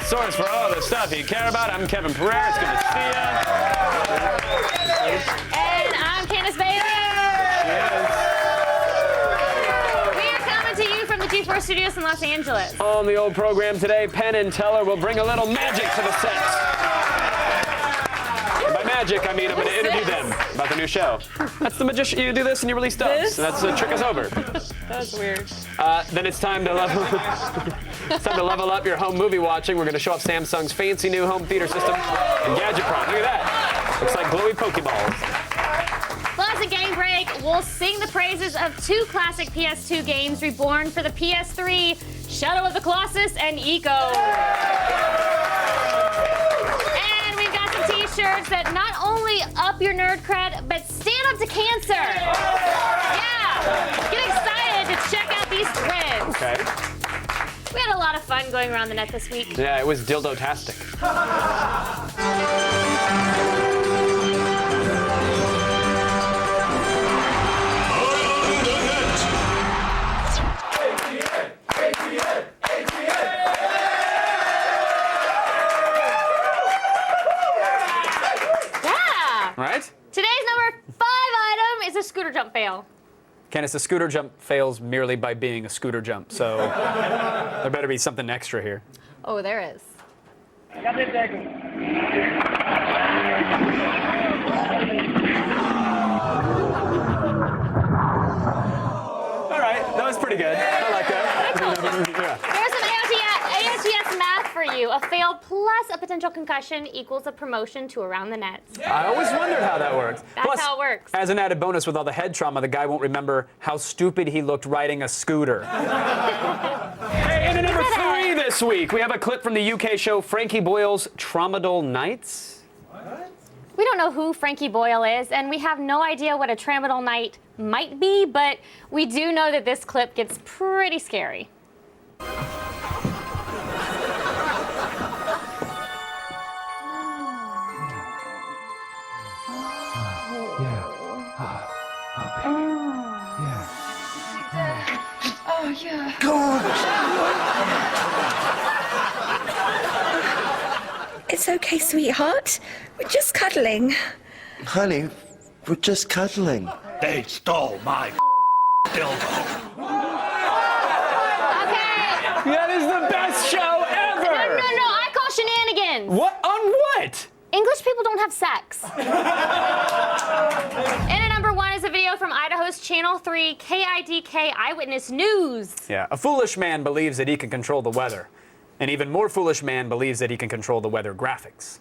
source for all the stuff you care about. I'm Kevin Pereira. It's good to see you. And I'm Candace Bailey. Yes. We are coming to you from the G4 Studios in Los Angeles. On the old program today, Penn and Teller will bring a little magic to the set. By magic, I mean I'm going to interview them about the new show. That's the magician. You do this and you release dubs. And that's the trick is over. That's weird. Then it's time to level. It's time to level up your home movie watching. We're going to show off Samsung's fancy new home theater system and Gadget prom. Look at that. Looks like glowy Pokeballs. Plus, a game break, we'll sing the praises of two classic PS2 games reborn for the PS3, Shadow of the Colossus and Eco. And we've got some t-shirts that not only up your nerd cred, but stand up to cancer. Yeah. Get excited to check out these threads. Okay. We had a lot of fun going around the net this week. Yeah, it was dildo-tastic. Right? Today's number 5 item is a scooter jump fail. Candace, a scooter jump fails merely by being a scooter jump, so there better be something extra here. Oh, there is. All right, that was pretty good. I like that. Yeah. Here's some AOTS math for you. A fail plus a potential concussion equals a promotion to around the nets. I always wondered how that works. That's Plus, how it works. As an added bonus, with all the head trauma, the guy won't remember how stupid he looked riding a scooter. Hey, and at number 3 this week, we have a clip from the UK show Frankie Boyle's Tramadol Nights. We don't know who Frankie Boyle is, and we have no idea what a tramadol night might be, but we do know that this clip gets pretty scary. Oh, yeah. It's okay, sweetheart. We're just cuddling. Honey, we're just cuddling. They stole my dildo. Okay. That is the best show ever! No, I call shenanigans. What? On what? English people don't have sex. And at number 1 is a video from Idaho's Channel 3 KIDK Eyewitness News. Yeah, a foolish man believes that he can control the weather. An even more foolish man believes that he can control the weather graphics.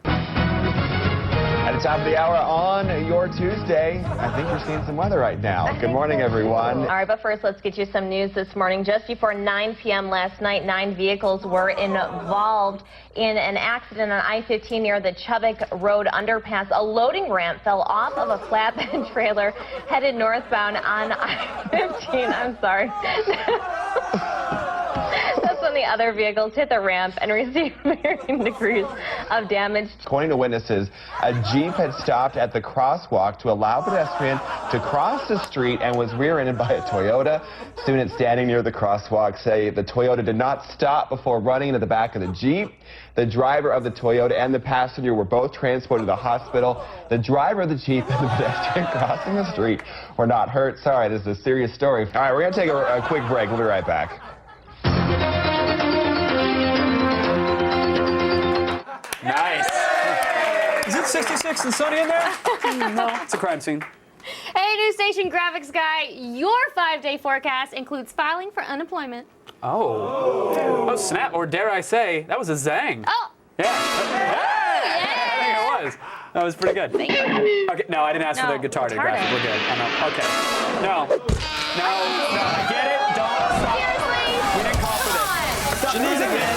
At the top of the hour on your Tuesday, I think you're seeing some weather right now. Good morning, everyone. All right, but first, let's get you some news this morning. Just before 9 p.m. last night, 9 vehicles were involved in an accident on I-15 near the Chubbuck Road underpass. A loading ramp fell off of a flatbed trailer headed northbound on I-15. I'm sorry. That's when the other vehicles hit the ramp and received varying degrees of damage. According to witnesses, a Jeep had stopped at the crosswalk to allow pedestrians to cross the street and was rear-ended by a Toyota. Students standing near the crosswalk say the Toyota did not stop before running into the back of the Jeep. The driver of the Toyota and the passenger were both transported to the hospital. The driver of the Jeep and the pedestrian crossing the street were not hurt. Sorry, this is a serious story. All right, we're going to take a quick break. We'll be right back. Nice. Is it 66 and sunny in there? No, it's a crime scene. Hey, news station graphics guy, your 5-day forecast includes filing for unemployment. Oh. Oh, snap. Or dare I say, that was a zang. Oh. Yeah. Hey! I think it was. That was pretty good. Thank you. Okay, no, I didn't ask for the guitar to graphic. We're good. I know. Okay. No. I get it. Don't. Stop. Seriously? We didn't call for this. Stop. She needs again.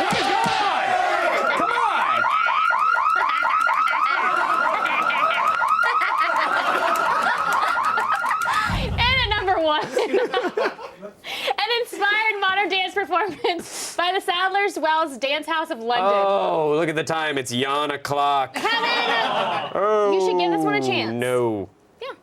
What is going on? Come on. And at number 1, an inspired modern dance performance by the Sadler's Wells Dance House of London. Oh, look at the time. It's yawn o'clock. Kevin! Oh, You should give this one a chance. No. Yeah.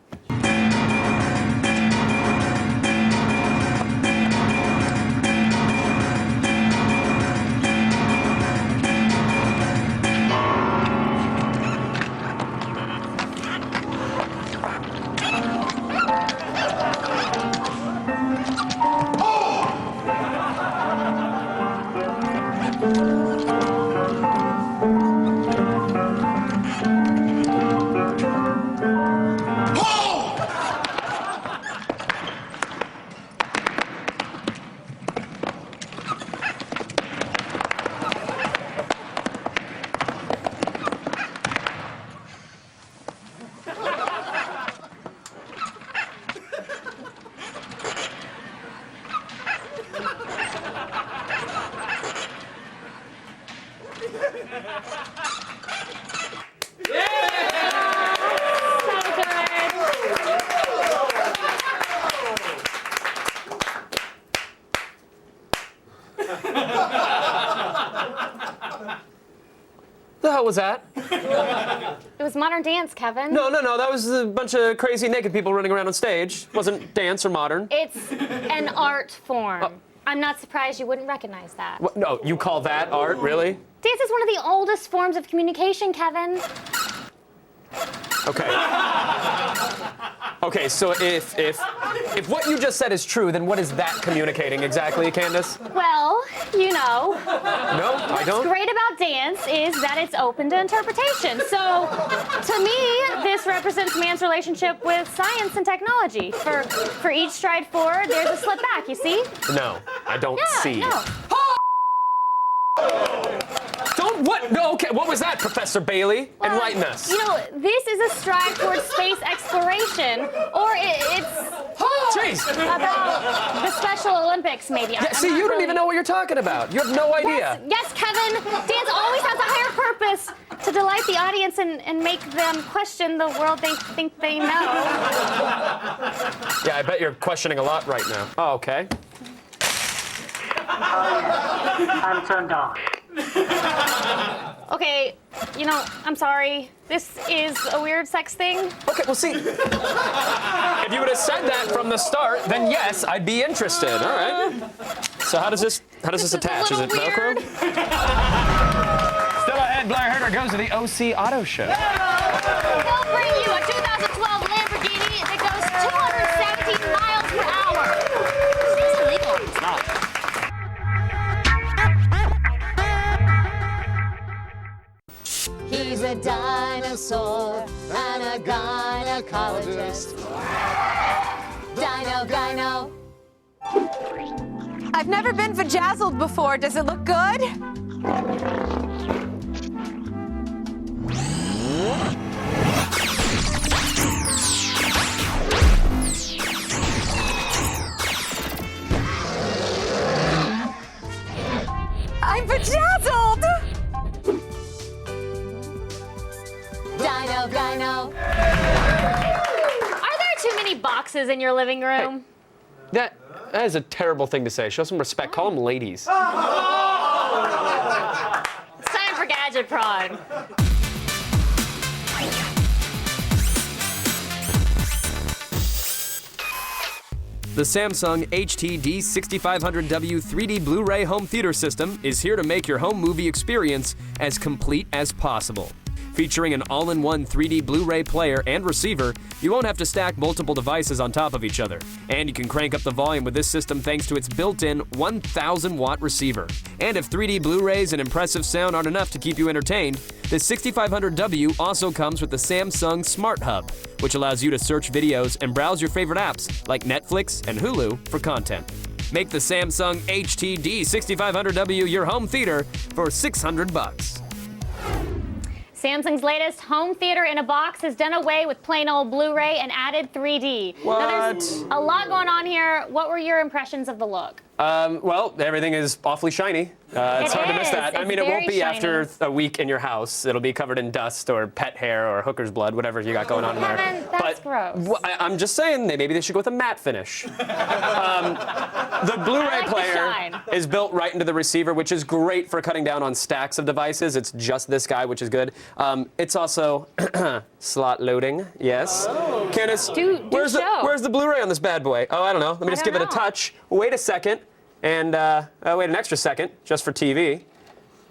was that? It was modern dance, Kevin. No, that was a bunch of crazy naked people running around on stage. Wasn't dance or modern. It's an art form. I'm not surprised you wouldn't recognize that. What? No, you call that art, really? Dance is one of the oldest forms of communication, Kevin. Okay. Okay, so if what you just said is true, then what is that communicating exactly, Candace? Well, you know. No, I don't. What's great about dance is that it's open to interpretation. So, to me, this represents man's relationship with science and technology. For each stride forward, there's a slip back, you see? No, I don't see. No. Don't, what? No, okay, what was that, Professor Bailey? Enlighten us. You know, this is a stride towards space exploration, or it's Jeez. about the Special Olympics, maybe. Yeah, see, you don't even know what you're talking about. You have no idea. Yes, Kevin. Dance always has a higher purpose to delight the audience and make them question the world they think they know. Yeah, I bet you're questioning a lot right now. Oh, okay. I'm turned on. Okay, you know, I'm sorry. This is a weird sex thing. Okay, well, see, if you would have said that from the start, then yes, I'd be interested. All right. So how does this attach? Is it Velcro? Still ahead, Blair Herter goes to the OC Auto Show. They'll bring you a 2012 Lamborghini that goes 217 miles per hour. It's illegal. It's not. He's a dinosaur and a gynecologist. Gyno. I've never been vajazzled before. Does it look good? I'm vajazzled! Gyno. Are there too many boxes in your living room? That is a terrible thing to say. Show some respect. Call them ladies. It's time for Gadget Prime. The Samsung HTD 6500W 3D Blu-ray home theater system is here to make your home movie experience as complete as possible. Featuring an all-in-one 3D Blu-ray player and receiver, you won't have to stack multiple devices on top of each other. And you can crank up the volume with this system thanks to its built-in 1,000-watt receiver. And if 3D Blu-rays and impressive sound aren't enough to keep you entertained, the 6500W also comes with the Samsung Smart Hub, which allows you to search videos and browse your favorite apps like Netflix and Hulu for content. Make the Samsung HTD 6500W your home theater for $600. Samsung's latest home theater in a box has done away with plain old Blu-ray and added 3D. What? Now, there's a lot going on here. What were your impressions of the look? Well, everything is awfully shiny. It's hard to miss that. I mean, it won't be after a week in your house. It'll be covered in dust or pet hair or hooker's blood, whatever you got going on in there. Kevin, that's gross. I'm just saying, maybe they should go with a matte finish. The Blu-ray player is built right into the receiver, which is great for cutting down on stacks of devices. It's just this guy, which is good. It's also slot loading, yes. Candace, where's the Blu-ray on this bad boy? Oh, I don't know. Let me just give it a touch. Wait a second. And wait an extra second, just for TV.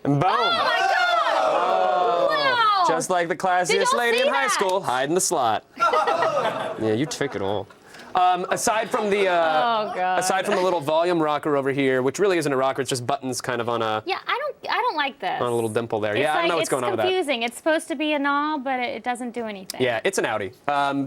And boom! Oh my God! Wow! Just like the classiest lady in high school, hiding the slot. Yeah, you took it all. Aside from the little volume rocker over here, which really isn't a rocker, it's just buttons kind of on a. Yeah, I don't like this. On a little dimple there. Yeah, I don't know what's going on with that. It's confusing. It's supposed to be a knob, but it doesn't do anything. Yeah, it's an Audi.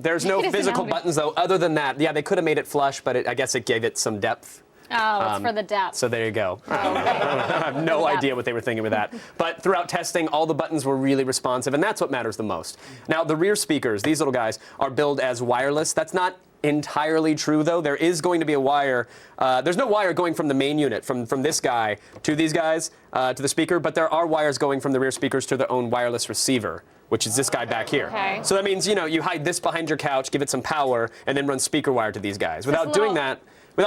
There's no physical buttons though. Other than that, yeah, they could have made it flush, but I guess it gave it some depth. Oh, it's for the depth. So there you go. I have no idea what they were thinking with that. But throughout testing, all the buttons were really responsive, and that's what matters the most. Now, the rear speakers, these little guys, are billed as wireless. That's not entirely true, though. There is going to be a wire. There's no wire going from the main unit, from this guy to these guys, to the speaker, but there are wires going from the rear speakers to their own wireless receiver, which is this guy back here. Okay. So that means, you hide this behind your couch, give it some power, and then run speaker wire to these guys. Without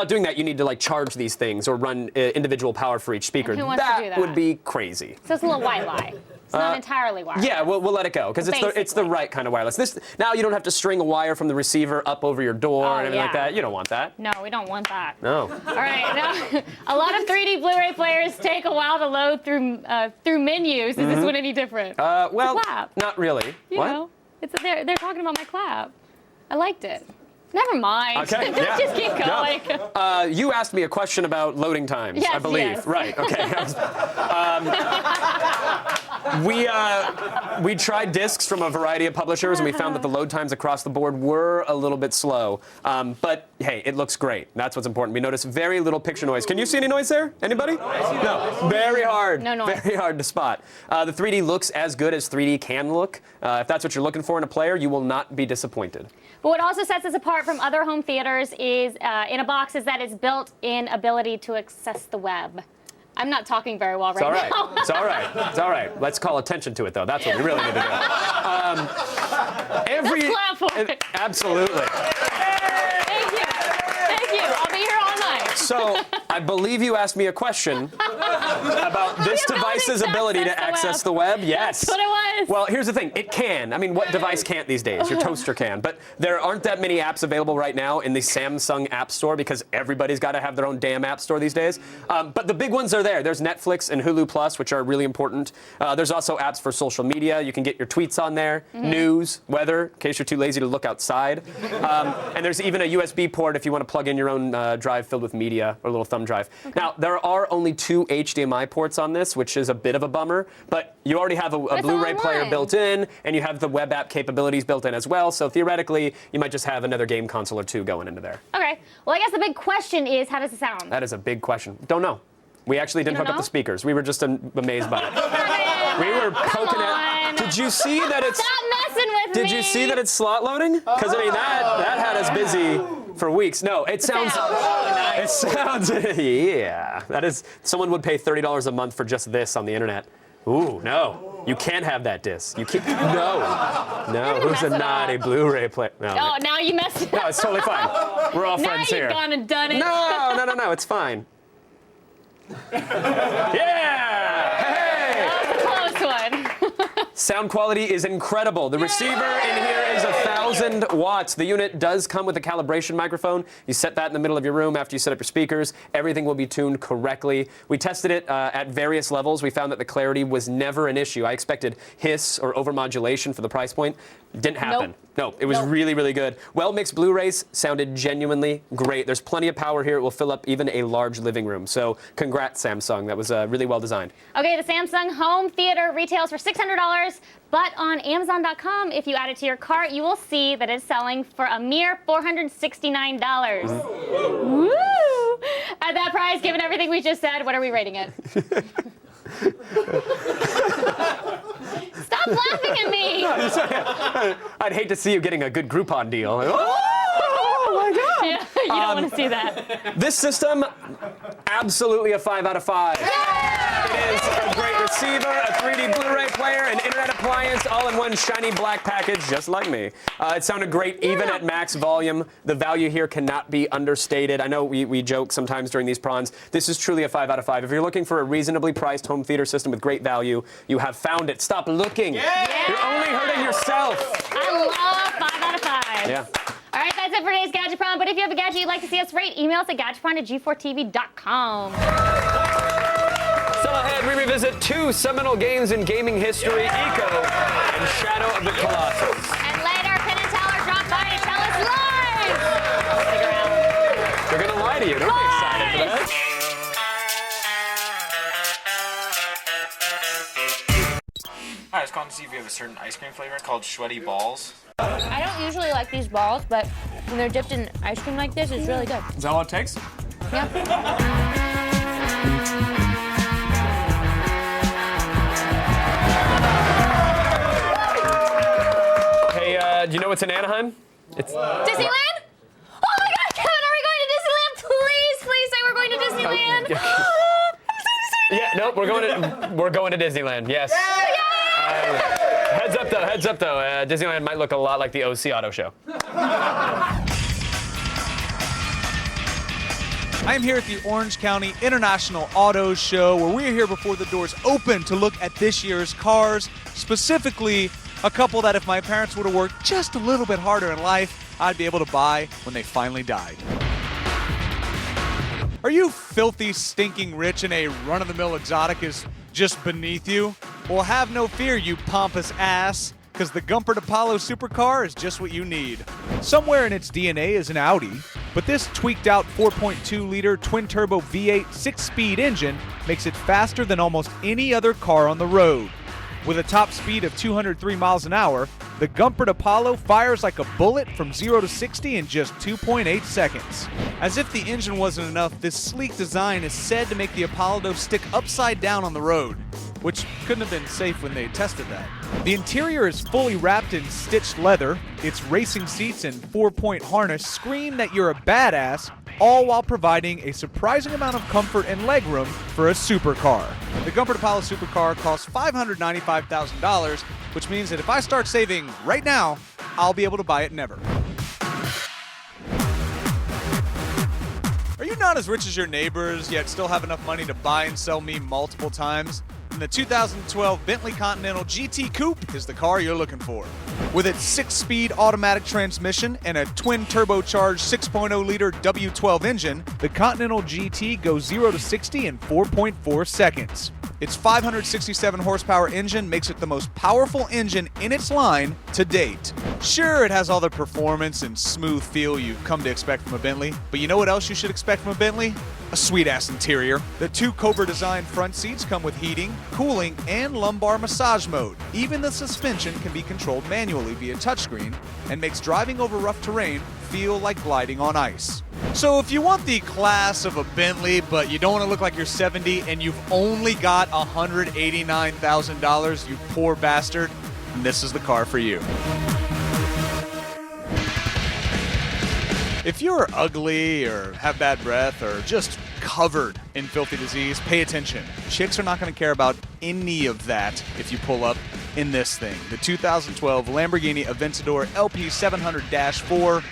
doing that, you need to charge these things or run individual power for each speaker. And who wants to do that? Would be crazy. So it's a little white lie. It's not entirely wireless. Yeah, we'll let it go because it's the right kind of wireless. Now you don't have to string a wire from the receiver up over your door and everything like that. You don't want that. No, we don't want that. No. All right, now a lot of 3D Blu-ray players take a while to load through menus. Is this one any different? Well, it's a clap. not really. You know, they're talking about my clap. I liked it. Never mind. Okay, yeah. Just keep going. No. You asked me a question about loading times, yes, I believe. Yes. Right, okay. We tried discs from a variety of publishers, and we found that the load times across the board were a little bit slow. But, hey, it looks great. That's what's important. We noticed very little picture noise. Can you see any noise there? Anybody? No. Very hard. No noise. Very hard to spot. The 3D looks as good as 3D can look. If that's what you're looking for in a player, you will not be disappointed. But what also sets us apart from other home theaters is in a box is that it's built-in ability to access the web. I'm not talking very well now. It's all right. It's all right. Let's call attention to it, though. That's what we really need to do. Let's clap for it. Absolutely. Thank you. Thank you. I'll be here all night. So, I believe you asked me a question about this device's ability to access the web. Yes. That's what it was. Well, here's the thing. It can. I mean, what device can't these days? Your toaster can. But there aren't that many apps available right now in the Samsung App Store because everybody's got to have their own damn app store these days. But the big ones are there. There's Netflix and Hulu Plus, which are really important. There's also apps for social media. You can get your tweets on there, news, weather, in case you're too lazy to look outside. And there's even a USB port if you want to plug in your own drive filled with media or a little thumb drive. Okay. Now, there are only 2 HDMI ports on this, which is a bit of a bummer, but you already have a Blu-ray player built in, and you have the web app capabilities built in as well, so theoretically, you might just have another game console or 2 going into there. Okay. Well, I guess the big question is, how does it sound? That is a big question. Don't know. We actually didn't hook up the speakers. We were just amazed by it. We were poking at. Did you see that it's? Stop messing with me. Did you see that it's slot loading? Because I mean that had us busy for weeks. No, it sounds. It sounds. Yeah, that is. Someone would pay $30 a month for just this on the internet. Ooh, no. You can't have that disc. You can't. No. Who's a naughty Blu-ray player? No. Oh, now you messed it up. No, it's totally fine. We're all friends here. Now you've gone and done it. No. It's fine. Yeah! Hey! That was a close one. Sound quality is incredible. The receiver in here is 1,000 watts. The unit does come with a calibration microphone. You set that in the middle of your room after you set up your speakers. Everything will be tuned correctly. We tested it at various levels. We found that the clarity was never an issue. I expected hiss or overmodulation for the price point. Didn't happen. No, it was really, really good. Well-mixed Blu-rays sounded genuinely great. There's plenty of power here. It will fill up even a large living room. So congrats, Samsung. That was really well designed. Okay, the Samsung home theater retails for $600, but on Amazon.com, if you add it to your cart, you will see that it's selling for a mere $469. Woo! At that price, given everything we just said, what are we rating it? Stop laughing at me! I'd hate to see you getting a good Groupon deal. Oh my God! Yeah, you don't want to see that. This system, absolutely a 5 out of 5. Yay! It is a great receiver, a 3D Blu-ray player, an internet appliance, all in one shiny black package, just like me. It sounded great even at max volume. The value here cannot be understated. I know we joke sometimes during these prawns. This is truly a 5 out of 5. If you're looking for a reasonably priced home theater system with great value, you have found it. Stop looking. Yeah. You're only hurting yourself. I love 5 out of 5. Yeah. All right, that's it for today's Gadget Prom. But if you have a gadget you'd like to see us rate, email us at gadgetprom@g4tv.com. So ahead, we revisit 2 seminal games in gaming history, Eco and Shadow of the Colossus. And later, Penn and Teller drop by to tell us lies. Stick around. They're going to lie to you. Don't be excited for that. Hi, I was calling to see if you have a certain ice cream flavor called Sweaty Balls. I don't usually like these balls, but when they're dipped in ice cream like this, it's really good. Is that all it takes? Yeah. Hey, do you know what's in Anaheim? It's Disneyland? Oh my God, Kevin, are we going to Disneyland? Please say we're going to Disneyland. Yeah, nope, we're going to Disneyland. Yes. Heads up though. Disneyland might look a lot like the OC Auto Show. I am here at the Orange County International Auto Show, where we're here before the doors open to look at this year's cars, specifically a couple that if my parents would have worked just a little bit harder in life, I'd be able to buy when they finally died. Are you filthy, stinking rich and a run-of-the-mill exotic is just beneath you? Well, have no fear, you pompous ass, because the Gumpert Apollo supercar is just what you need. Somewhere in its DNA is an Audi, but this tweaked-out 4.2-liter twin-turbo V8 6-speed engine makes it faster than almost any other car on the road. With a top speed of 203 miles an hour, the Gumpert Apollo fires like a bullet from 0 to 60 in just 2.8 seconds. As if the engine wasn't enough, this sleek design is said to make the Apollo stick upside down on the road, which couldn't have been safe when they tested that. The interior is fully wrapped in stitched leather. Its racing seats and 4-point harness scream that you're a badass, all while providing a surprising amount of comfort and legroom for a supercar. The Gumpert Apollo supercar costs $595,000, which means that if I start saving right now, I'll be able to buy it never. Are you not as rich as your neighbors, yet still have enough money to buy and sell me multiple times? Then the 2012 Bentley Continental GT Coupe is the car you're looking for. With its 6-speed automatic transmission and a twin-turbocharged 6.0-liter W12 engine, the Continental GT goes 0 to 60 in 4.4 seconds. Its 567 horsepower engine makes it the most powerful engine in its line to date. Sure, it has all the performance and smooth feel you've come to expect from a Bentley, but you know what else you should expect from a Bentley? A sweet-ass interior. The 2 Cobra-designed front seats come with heating, cooling, and lumbar massage mode. Even the suspension can be controlled manually via touchscreen and makes driving over rough terrain feel like gliding on ice. So if you want the class of a Bentley, but you don't want to look like you're 70 and you've only got $189,000, you poor bastard, then this is the car for you. If you're ugly or have bad breath or just covered in filthy disease, pay attention. Chicks are not going to care about any of that if you pull up in this thing. The 2012 Lamborghini Aventador LP 700-4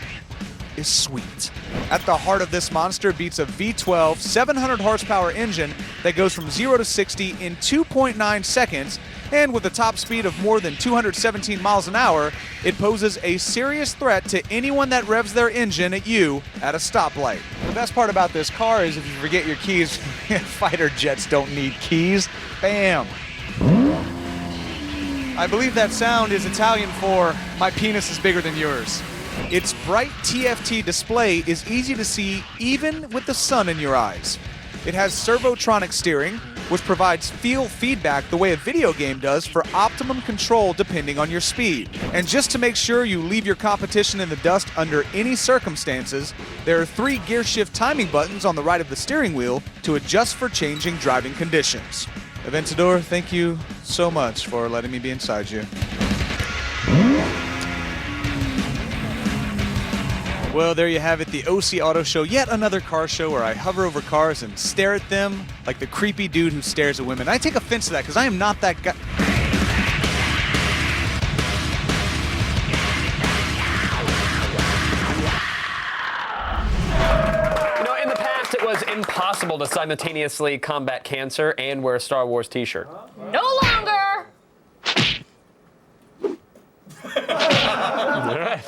is sweet. At the heart of this monster beats a V12 700 horsepower engine that goes from 0 to 60 in 2.9 seconds, and with a top speed of more than 217 miles an hour, it poses a serious threat to anyone that revs their engine at you at a stoplight. The best part about this car is if you forget your keys, fighter jets don't need keys. Bam. I believe that sound is Italian for my penis is bigger than yours. Its bright TFT display is easy to see even with the sun in your eyes. It has servotronic steering, which provides feel feedback the way a video game does for optimum control depending on your speed. And just to make sure you leave your competition in the dust under any circumstances, there are 3 gear shift timing buttons on the right of the steering wheel to adjust for changing driving conditions. Aventador, thank you so much for letting me be inside you. Well, there you have it, the OC Auto Show, yet another car show where I hover over cars and stare at them like the creepy dude who stares at women. I take offense to that because I am not that guy. You know, in the past, it was impossible to simultaneously combat cancer and wear a Star Wars t-shirt. No longer! All right.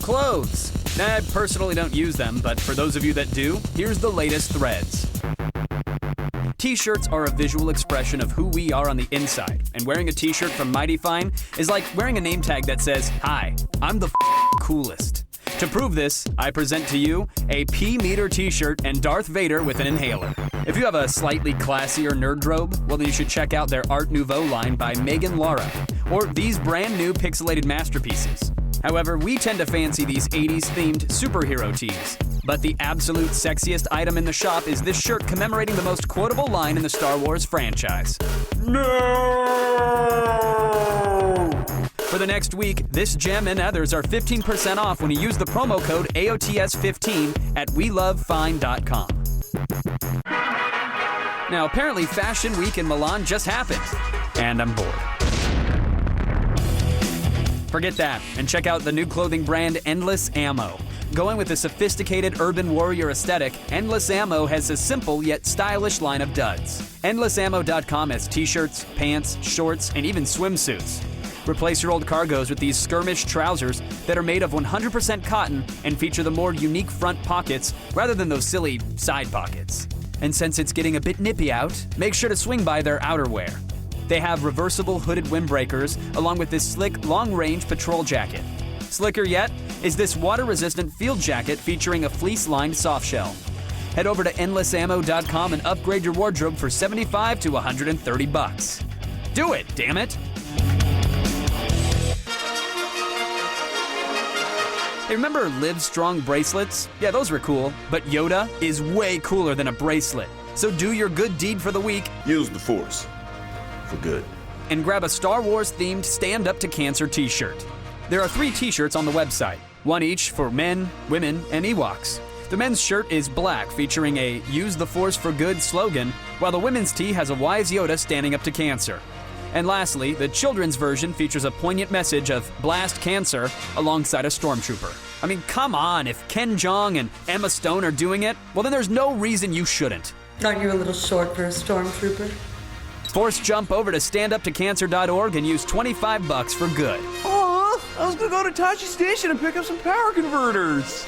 Clothes. I personally don't use them, but for those of you that do, here's the latest threads. T-shirts are a visual expression of who we are on the inside, and wearing a t-shirt from Mighty Fine is like wearing a name tag that says, "Hi, I'm the coolest." To prove this, I present to you a P-meter t-shirt and Darth Vader with an inhaler. If you have a slightly classier nerd robe, well then you should check out their Art Nouveau line by Megan Lara, or these brand new pixelated masterpieces. However, we tend to fancy these 80s themed superhero tees. But the absolute sexiest item in the shop is this shirt commemorating the most quotable line in the Star Wars franchise. No! For the next week, this gem and others are 15% off when you use the promo code AOTS15 at WeLoveFine.com. Now, apparently Fashion Week in Milan just happened, and I'm bored. Forget that, and check out the new clothing brand Endless Ammo. Going with a sophisticated urban warrior aesthetic, Endless Ammo has a simple yet stylish line of duds. EndlessAmmo.com has t-shirts, pants, shorts, and even swimsuits. Replace your old cargos with these skirmish trousers that are made of 100% cotton and feature the more unique front pockets rather than those silly side pockets. And since it's getting a bit nippy out, make sure to swing by their outerwear. They have reversible hooded windbreakers along with this slick long-range patrol jacket. Slicker yet is this water-resistant field jacket featuring a fleece-lined softshell. Head over to endlessammo.com and upgrade your wardrobe for $75 to $130. Do it, damn it! Hey, remember Livestrong bracelets? Yeah, those were cool, but Yoda is way cooler than a bracelet. So do your good deed for the week. Use the Force. For good. And grab a Star Wars-themed Stand Up to Cancer t-shirt. There are 3 t-shirts on the website, one each for men, women, and Ewoks. The men's shirt is black, featuring a Use the Force for Good slogan, while the women's tee has a wise Yoda standing up to cancer. And lastly, the children's version features a poignant message of Blast Cancer alongside a stormtrooper. I mean, come on, if Ken Jeong and Emma Stone are doing it, well then there's no reason you shouldn't. Aren't you a little short for a stormtrooper? Force jump over to standuptocancer.org and use $25 for good. Oh, I was gonna go to Tachi Station and pick up some power converters.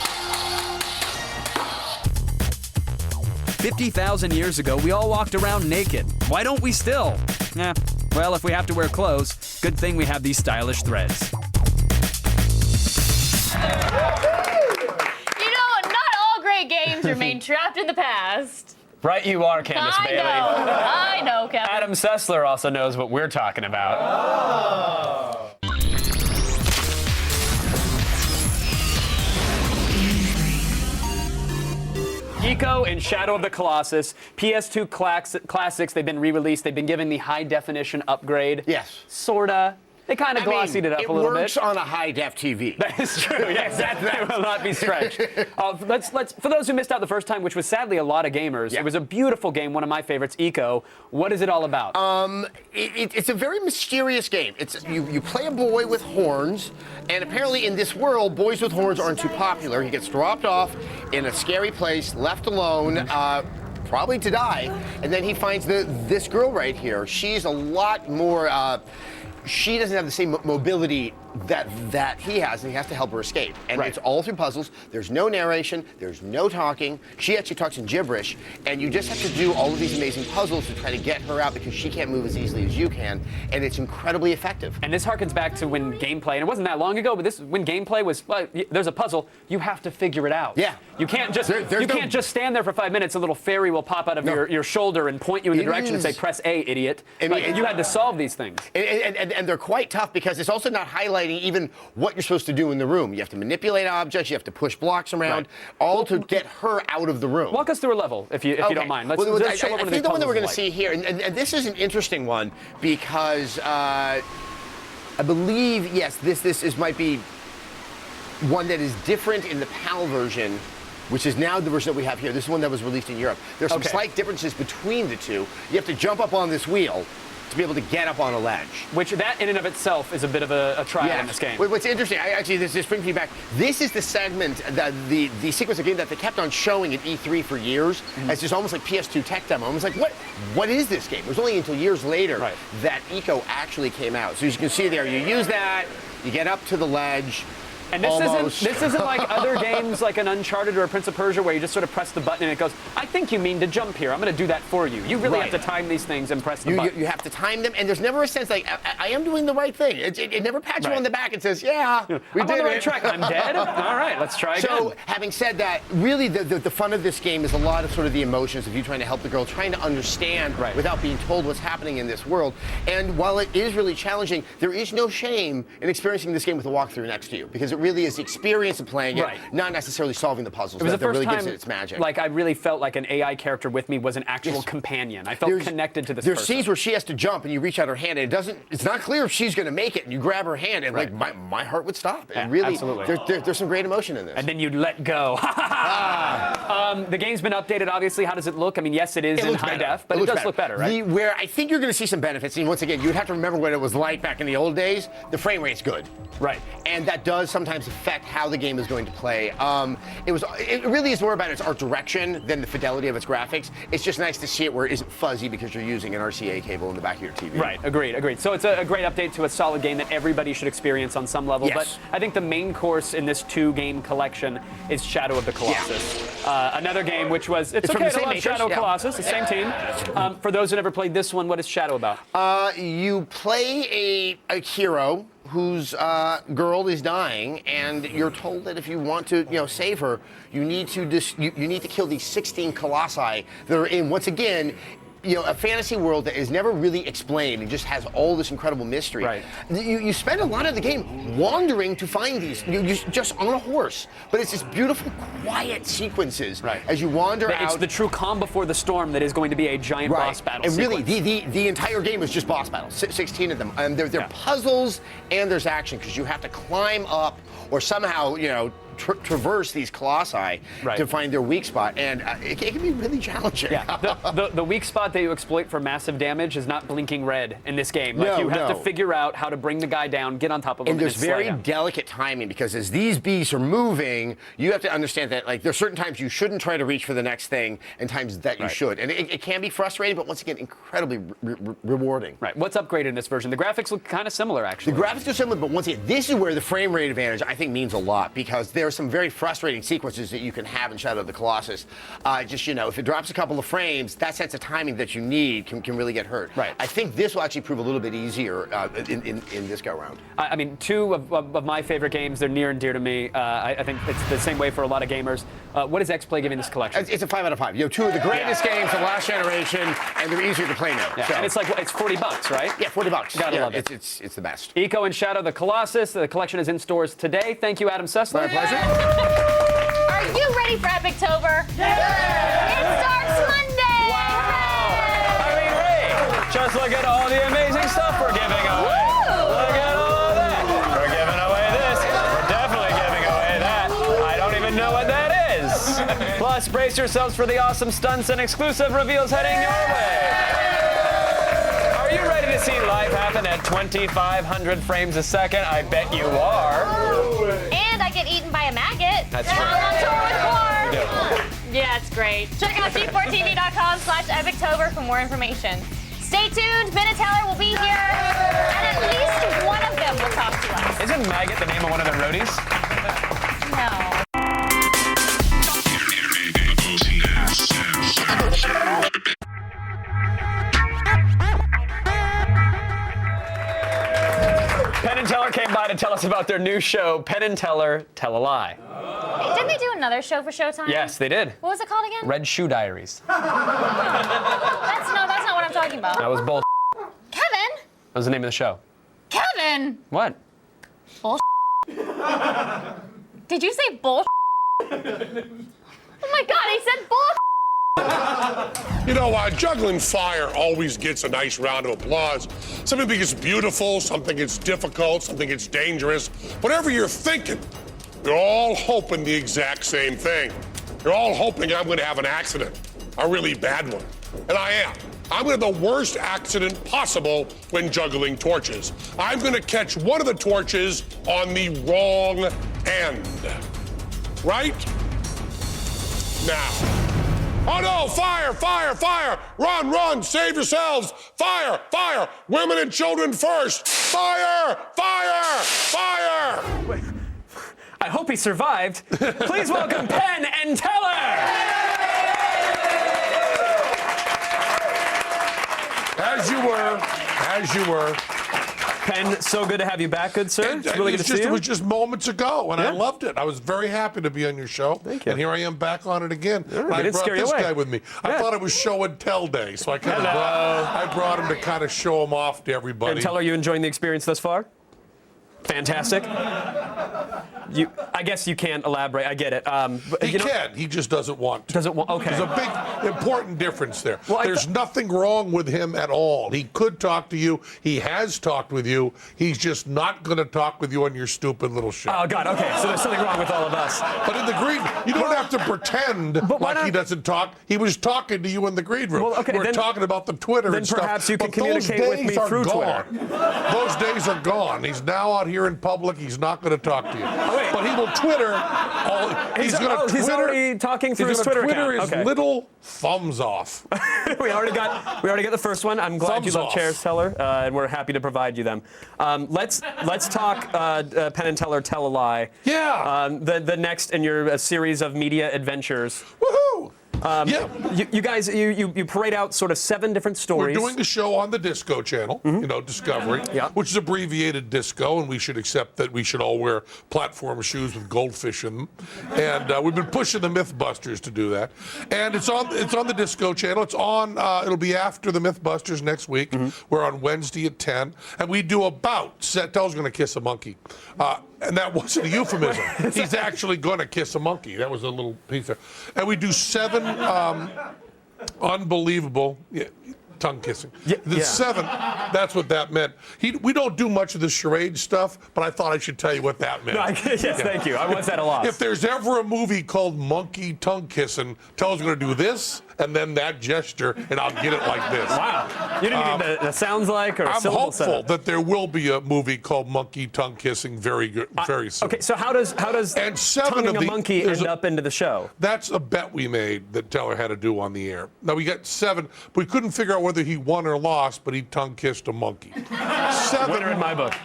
50,000 years ago, we all walked around naked. Why don't we still? Well, if we have to wear clothes, good thing we have these stylish threads. You know, not all great games remain trapped in the past. Right you are, Candace Bailey. I know, Kevin. Adam Sessler also knows what we're talking about. Oh. Eco and Shadow of the Colossus, PS2 classics, they've been re-released. They've been given the high-definition upgrade. Yes. Sorta. They kind of glossied it up a little bit. It works on a high-def TV. That is true, yes. That will not be stretched. Let's for those who missed out the first time, which was sadly a lot of gamers, It was a beautiful game, one of my favorites, Eco. What is it all about? It's a very mysterious game. It's you play a boy with horns, and apparently in this world, boys with horns aren't too popular. He gets dropped off in a scary place, left alone, probably to die, and then he finds this girl right here. She's a lot more... she doesn't have the same mobility that he has, and he has to help her escape. And it's all through puzzles. There's no narration. There's no talking. She actually talks in gibberish, and you just have to do all of these amazing puzzles to try to get her out because she can't move as easily as you can, and it's incredibly effective. And this harkens back to when gameplay, and it wasn't that long ago, but when gameplay was, well, there's a puzzle, you have to figure it out. Yeah. You can't just can't just stand there for 5 minutes. A little fairy will pop out of your shoulder and point you in the direction and say, "Press A, idiot." You had to solve these things. And they're quite tough because it's also not highlighting even what you're supposed to do in the room. You have to manipulate objects, you have to push blocks around, all to get her out of the room. Walk us through a level, if you don't mind. Let's show what I think the one that we're going to see here, and this is an interesting one because I believe, yes, this might be one that is different in the PAL version, which is now the version that we have here. This is one that was released in Europe. There's some slight differences between the two. You have to jump up on this wheel to be able to get up on a ledge. Which that in and of itself is a bit of a trial in this game. What's interesting, this brings me back. This is the segment, the sequence of game that they kept on showing at E3 for years as just almost like PS2 tech demo. I was like, what is this game? It was only until years later that Eco actually came out. So as you can see there, you use that, you get up to the ledge. And this isn't like other games like an Uncharted or a Prince of Persia where you just sort of press the button and it goes, I think you mean to jump here. I'm going to do that for you. You really have to time these things and press the button. You have to time them, and there's never a sense like, I am doing the right thing. It never pats you on the back and says, yeah, we did on the right track. I'm dead? All right, let's try again. So, having said that, really the fun of this game is a lot of sort of the emotions of you trying to help the girl, trying to understand without being told what's happening in this world. And while it is really challenging, there is no shame in experiencing this game with a walkthrough next to you, because it really is the experience of playing it, not necessarily solving the puzzles. It was the first really time, gives it its magic. Like, I really felt like an AI character with me was an actual companion. I felt connected to this person. There's scenes where she has to jump and you reach out her hand and it's not clear if she's going to make it, and you grab her hand and like my heart would stop. And really, there's some great emotion in this. And then you'd let go. The game's been updated, obviously. How does it look? I mean, yes, it is in high def, but it does look better, right? Where I think you're going to see some benefits, and once again, you'd have to remember what it was like back in the old days. The frame rate's good. Right. And that does sometimes affect how the game is going to play. It really is more about its art direction than the fidelity of its graphics. It's just nice to see it where it isn't fuzzy because you're using an RCA cable in the back of your TV. Right, agreed. So it's a great update to a solid game that everybody should experience on some level. Yes. But I think the main course in this 2-game collection is Shadow of the Colossus. Another game which was, it's okay to love Shadow of Colossus, the same team. For those who never played this one, what is Shadow about? You play a hero whose girl is dying, and you're told that if you want to, save her, you need to kill these 16 colossi that are in, once again, a fantasy world that is never really explained and just has all this incredible mystery. Right. You spend a lot of the game wandering to find these, you just on a horse. But it's this beautiful, quiet sequences as you wander out. It's the true calm before the storm that is going to be a giant boss battle And sequence. really, the entire game is just boss battles, 16 of them. And they're puzzles and there's action because you have to climb up or somehow, traverse these colossi to find their weak spot, and it can be really challenging. Yeah, the weak spot that you exploit for massive damage is not blinking red in this game. Like you have to figure out how to bring the guy down, get on top of him, and there's very slide down. delicate timing because as these beasts are moving, you have to understand that there's certain times you shouldn't try to reach for the next thing, and times that you should. And it can be frustrating, but once again, incredibly rewarding. Right. What's upgraded in this version? The graphics look kind of similar, actually. The graphics are similar, but once again, this is where the frame rate advantage I think means a lot because there are some very frustrating sequences that you can have in Shadow of the Colossus. If it drops a couple of frames, that sense of timing that you need can really get hurt. Right. I think this will actually prove a little bit easier in this go-round. I mean, 2 of my favorite games, they're near and dear to me. I think it's the same way for a lot of gamers. What is X-Play giving this collection? It's a 5 out of 5. 2 of the greatest games of last generation, and they're easier to play now. Yeah. So. And it's $40, right? Yeah, $40. Gotta love it. It's the best. Eco and Shadow of the Colossus. The collection is in stores today. Thank you, Adam Sessler. My pleasure. Are you ready for Epictober? Yeah! It starts Monday! Wow! I mean, Ray, just look at all the amazing stuff we're giving away. Woo! Look at all of that. We're giving away this. We're definitely giving away that. I don't even know what that is. Plus, brace yourselves for the awesome stunts and exclusive reveals heading your way. Are you ready to see life happen at 2,500 frames a second? I bet you are. And I get eaten by a maggot. That's true. I'm on tour with Core. Yeah, it's great. Check out g4tv.com/Epictober for more information. Stay tuned. Penn and Teller will be here, and at least one of them will talk to us. Isn't Maggot the name of one of their roadies? No. Penn and Teller came by to tell us about their new show, Penn and Teller Tell a Lie. Hey, didn't they do another show for Showtime? Yes, they did. What was it called again? Red Shoe Diaries. That's not what I'm talking about. That was bull. Kevin? That was the name of the show. Kevin! What? Bull. Did you say bull? Oh my God, he said bull. Juggling fire always gets a nice round of applause. Some think it's beautiful, some think it's difficult, some think it's dangerous. Whatever you're thinking, you're all hoping the exact same thing. You're all hoping I'm going to have an accident, a really bad one. And I am. I'm going to have the worst accident possible when juggling torches. I'm going to catch one of the torches on the wrong end. Right? Now. Oh no, fire, fire, fire! Run, run, save yourselves! Fire, fire! Women and children first! Fire, fire, fire! Wait. I hope he survived. Please welcome Penn and Teller! As you were. Penn, so good to have you back, good sir. It's really good to see you. It was just moments ago, and I loved it. I was very happy to be on your show. Thank you. And here I am back on it again. Right, I didn't brought scare you this away. guy with me. I thought it was show and tell day, so I brought him to kind of show him off to everybody. And Teller, you enjoying the experience thus far? Fantastic. I guess you can't elaborate. I get it. He can. He just doesn't want to. Doesn't want. Okay. There's a big, important difference there. Well, There's nothing wrong with him at all. He could talk to you. He has talked with you. He's just not going to talk with you on your stupid little show. Oh, God. Okay. So there's something wrong with all of us. But in the green, you don't have to pretend like he doesn't talk. He was talking to you in the green room. Well, okay, We're talking about the Twitter and stuff. Then perhaps you can But those communicate with me days are through gone. Twitter. Those days are gone. He's now out here in public. He's not going to talk to you. But he will Twitter. He's going to Twitter. He's already talking through his Twitter account. His little thumbs off. we already got the first one. I'm glad you love chairs, Teller, and we're happy to provide you them. Let's talk Penn and Teller Tell a Lie. Yeah. The next in your series of media adventures. Woohoo! You guys, you parade out sort of 7 different stories. We're doing a show on the Disco Channel, Discovery, which is abbreviated disco, and we should accept that we should all wear platform shoes with goldfish in them. And we've been pushing the Mythbusters to do that. And it's on the Disco Channel. It's on. It'll be after the Mythbusters next week. We're on Wednesday at 10, and we do about. Teller's going to kiss a monkey. And that wasn't a euphemism. He's actually going to kiss a monkey. That was a little piece there. And we do 7 unbelievable tongue kissing. The 7, that's what that meant. We don't do much of the charade stuff, but I thought I should tell you what that meant. Thank you. I was at a loss. If there's ever a movie called Monkey Tongue Kissing, Teller's going to do this and then that gesture, and I'll get it like this. Wow. You didn't get the sounds like or I'm syllable hopeful setup. that there will be a movie called Monkey Tongue Kissing very soon. Okay, so how does tonguing a monkey end up into the show? That's a bet we made that Teller had to do on the air. Now, we got 7, but we couldn't figure out whether he won or lost, but he tongue kissed a monkey. 7, winner in my book.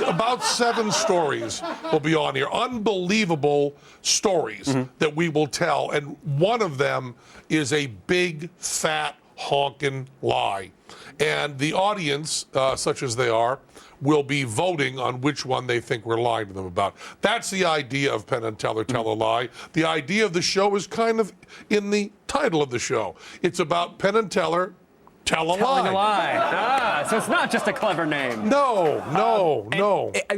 About 7 stories will be on here. Unbelievable stories that we will tell, and one of them is a big, fat, honking lie. And the audience, such as they are, will be voting on which one they think we're lying to them about. That's the idea of Penn and Teller Tell a Lie. The idea of the show is kind of in the title of the show. It's about Penn and Teller Tell a Telling Lie. a lie. So it's not just a clever name. No.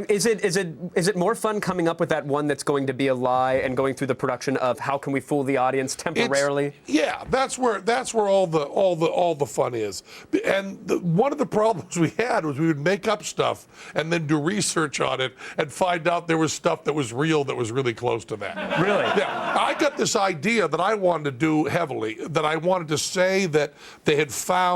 Is it more fun coming up with that one that's going to be a lie and going through the production of how can we fool the audience temporarily? That's where all the fun is. And one of the problems we had was we would make up stuff and then do research on it and find out there was stuff that was real that was really close to that. Really? Yeah. I got this idea that I wanted to do heavily, that I wanted to say that they had found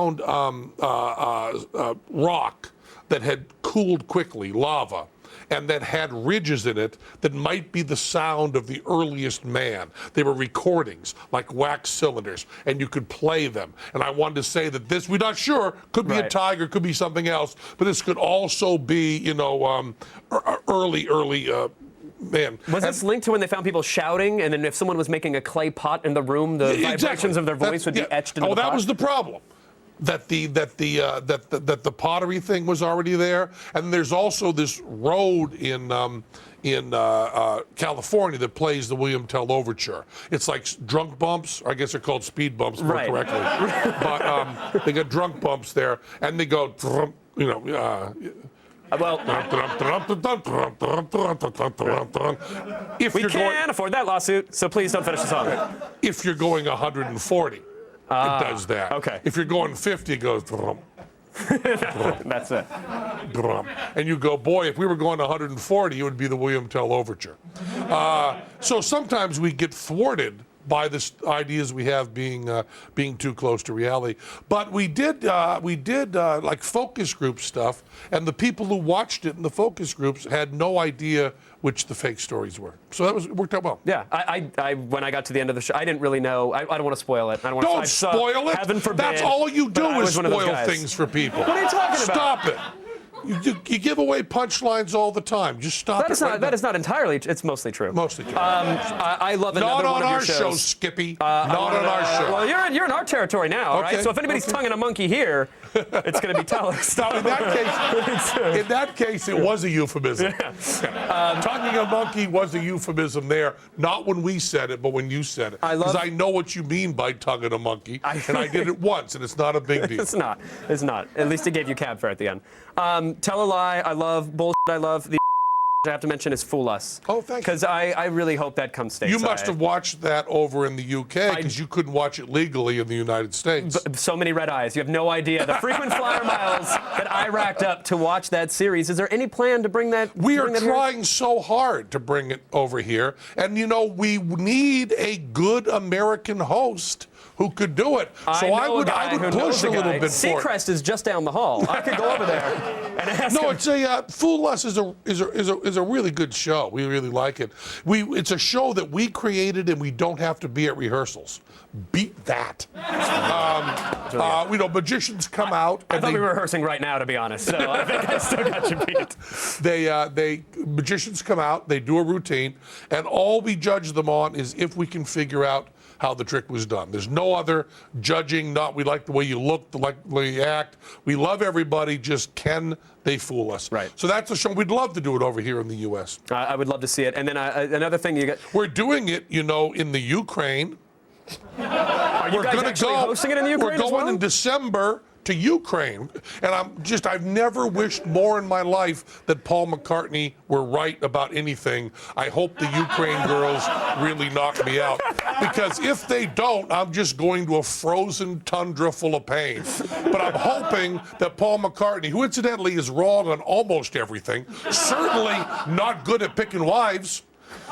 rock that had cooled quickly, lava, and that had ridges in it that might be the sound of the earliest man. They were recordings, like wax cylinders, and you could play them. And I wanted to say that this, we're not sure, could be a tiger, could be something else, but this could also be, early man. Was this linked to when they found people shouting, and then if someone was making a clay pot in the room, the vibrations of their voice would be etched into the pot? Oh, that was the problem. That the pottery thing was already there, and there's also this road in California that plays the William Tell Overture. It's like drunk bumps, or I guess they're called speed bumps more correctly. But they got drunk bumps there, and they go, we can't afford that lawsuit, so please don't finish the song. If you're going 140, it does that. Okay. If you're going 50, it goes. That's it. And you go, boy, if we were going 140, it would be the William Tell Overture. So sometimes we get thwarted by the ideas we have being too close to reality. But we did like focus group stuff, and the people who watched it in the focus groups had no idea which the fake stories were. So it worked out well. Yeah, I when I got to the end of the show, I didn't really know. I don't want to spoil it. Don't spoil it. Heaven forbid. That's all you do is spoil things things for people. What are you talking about? Stop it. You give away punchlines all the time. Just stop it. That is not entirely. It's mostly true. Mostly true. I love another one of your shows. Not on our show, Skippy. Not on our show. Well, you're in our territory now, right? So if anybody's tonguing a monkey here, it's going to be Teller's. Now, in that case, it was a euphemism. Tonguing a monkey was a euphemism there. Not when we said it, but when you said it. Because I know what you mean by tonguing a monkey, and I did it once, and it's not a big deal. It's not. At least it gave you cab fare at the end. Tell a lie. I love bullshit. I love the I have to mention is Fool Us. Oh, thank you. Because I really hope that comes stateside. You must have watched that over in the UK because you couldn't watch it legally in the United States. So many red eyes. You have no idea. The frequent flyer miles that I racked up to watch that series. Is there any plan to bring that? We are trying so hard to bring it over here. And, you know, we need a good American host who could do it. So I would push a little bit for it. Seacrest is just down the hall. I could go over there and ask him. No, it's a Fool Us is a really good show. We really like it. It's a show that we created and we don't have to be at rehearsals. Beat that. You know, magicians come out. I thought we were rehearsing right now, to be honest. So I think I still got you beat. Magicians come out. They do a routine, and all we judge them on is if we can figure out how the trick was done. There's no other judging. We like the way you look, the way you act. We love everybody. Just can they fool us? Right. So that's a show. We'd love to do it over here in the U.S. I would love to see it. And then another thing you got. We're doing it, you know, in the Ukraine. Are you guys actually hosting it in the Ukraine We're going in December to Ukraine. And I've never wished more in my life that Paul McCartney were right about anything. I hope the Ukraine girls really knock me out. Because if they don't, I'm just going to a frozen tundra full of pain. But I'm hoping that Paul McCartney, who incidentally is wrong on almost everything, certainly not good at picking wives,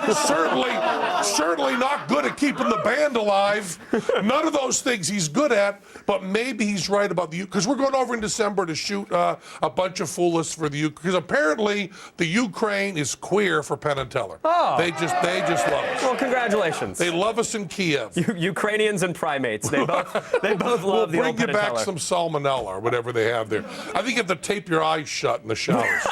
certainly not good at keeping the band alive. None of those things he's good at, but maybe he's right about because we're going over in December to shoot a bunch of Fool Us for the Ukraine. Because apparently the Ukraine is queer for Penn and Teller. Oh. They just love us. Well, congratulations. They love us in Kiev. Ukrainians and primates. They both love the old Penn and Teller. We'll bring you back some salmonella or whatever they have there. I think you have to tape your eyes shut in the showers.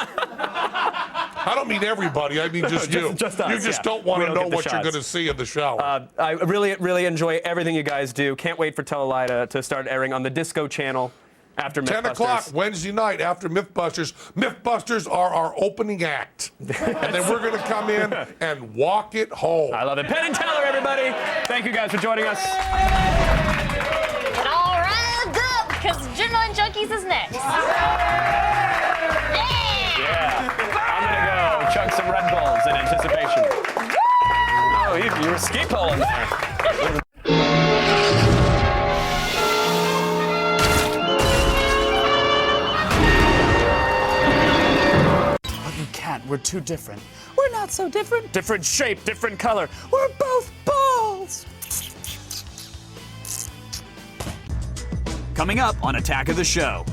I don't mean everybody. I mean just you. Just us, you just don't want to know what shots. you're going to see in the shower. I really enjoy everything you guys do. Can't wait for Tell a Lie to start airing on the Disco Channel after Mythbusters. 10 o'clock Wednesday night after Mythbusters. Mythbusters are our opening act. And then we're going to come in and walk it home. I love it. Penn and Teller, everybody. Thank you guys for joining us. And all riled up because Adrenaline Junkies is next. Yeah. I'm going to go chug some Red Bulls in anticipation. Oh, you were ski poling there. You can't. We're too different. We're not so different. Different shape, different color. We're both balls. Coming up on Attack of the Show.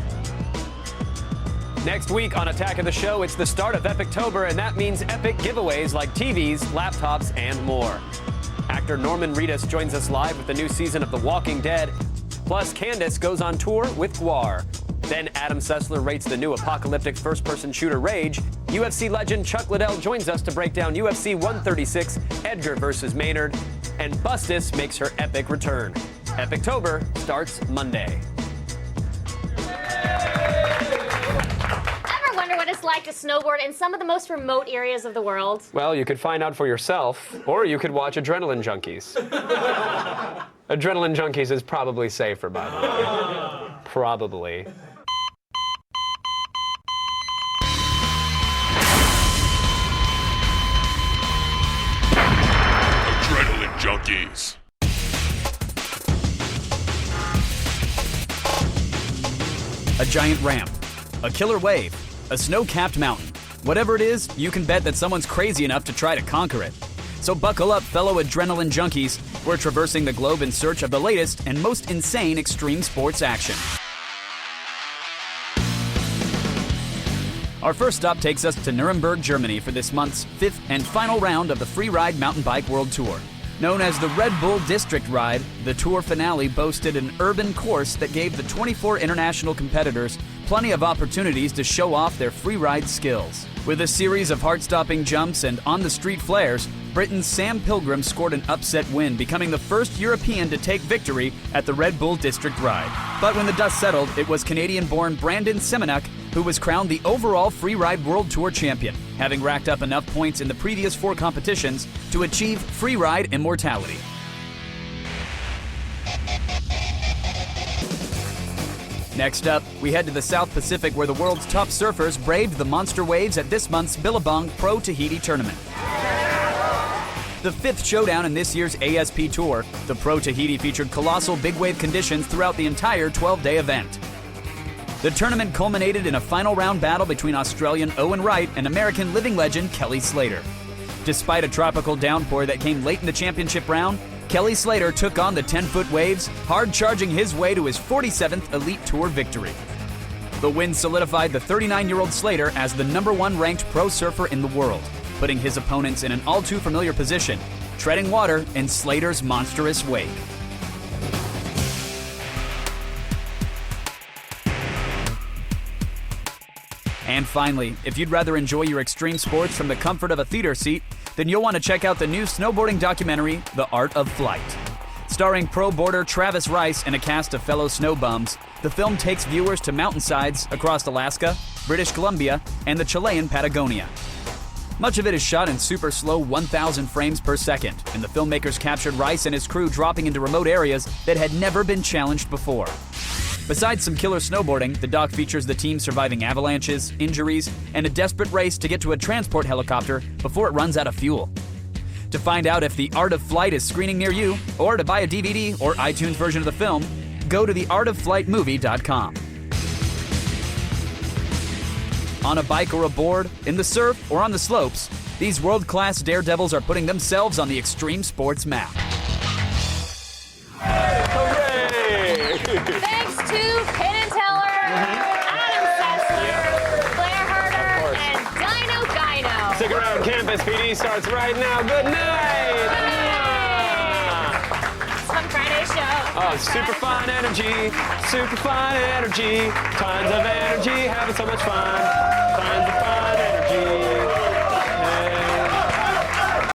Next week on Attack of the Show, it's the start of Epictober, and that means epic giveaways like TVs, laptops, and more. Actor Norman Reedus joins us live with the new season of The Walking Dead. Plus, Candace goes on tour with Guar. Then Adam Sessler rates the new apocalyptic first-person shooter Rage. UFC legend Chuck Liddell joins us to break down UFC 136, Edgar versus Maynard. And Bustis makes her epic return. Epictober starts Monday. Ever wonder what it's like to snowboard in some of the most remote areas of the world? Well, you could find out for yourself, or you could watch Adrenaline Junkies. Adrenaline Junkies is probably safer, by the way. Probably. Adrenaline Junkies. A giant ramp, a killer wave, a snow-capped mountain. Whatever it is, you can bet that someone's crazy enough to try to conquer it. So buckle up, fellow Adrenaline Junkies. We're traversing the globe in search of the latest and most insane extreme sports action. Our first stop takes us to Nuremberg, Germany for this month's 5th and final round of the Freeride Mountain Bike World Tour. Known as the Red Bull District Ride, the tour finale boasted an urban course that gave the 24 international competitors plenty of opportunities to show off their freeride skills. With a series of heart-stopping jumps and on-the-street flares, Britain's Sam Pilgrim scored an upset win, becoming the first European to take victory at the Red Bull District Ride. But when the dust settled, it was Canadian-born Brandon Semenuk who was crowned the overall Freeride World Tour champion, having racked up enough points in the previous 4 competitions to achieve freeride immortality. Next up, we head to the South Pacific where the world's top surfers braved the monster waves at this month's Billabong Pro Tahiti Tournament. The fifth showdown in this year's ASP Tour, the Pro Tahiti featured colossal big wave conditions throughout the entire 12-day event. The tournament culminated in a final round battle between Australian Owen Wright and American living legend Kelly Slater. Despite a tropical downpour that came late in the championship round, Kelly Slater took on the 10-foot waves, hard charging his way to his 47th Elite Tour victory. The win solidified the 39-year-old Slater as the #1 ranked pro surfer in the world, putting his opponents in an all-too-familiar position, treading water in Slater's monstrous wake. And finally, if you'd rather enjoy your extreme sports from the comfort of a theater seat, then you'll want to check out the new snowboarding documentary, The Art of Flight. Starring pro boarder Travis Rice and a cast of fellow snow bums, the film takes viewers to mountainsides across Alaska, British Columbia, and the Chilean Patagonia. Much of it is shot in super slow 1,000 frames per second, and the filmmakers captured Rice and his crew dropping into remote areas that had never been challenged before. Besides some killer snowboarding, the doc features the team surviving avalanches, injuries, and a desperate race to get to a transport helicopter before it runs out of fuel. To find out if The Art of Flight is screening near you, or to buy a DVD or iTunes version of the film, go to theartofflightmovie.com. On a bike or a board, in the surf, or on the slopes, these world-class daredevils are putting themselves on the extreme sports map. Thanks to Penn and Teller, Adam Sessler, Claire Herder, and Dino Gyno. Stick around, Campus PD starts right now. Good night! Fun Friday show. Oh, super fun energy, tons of energy, having so much fun, tons of fun.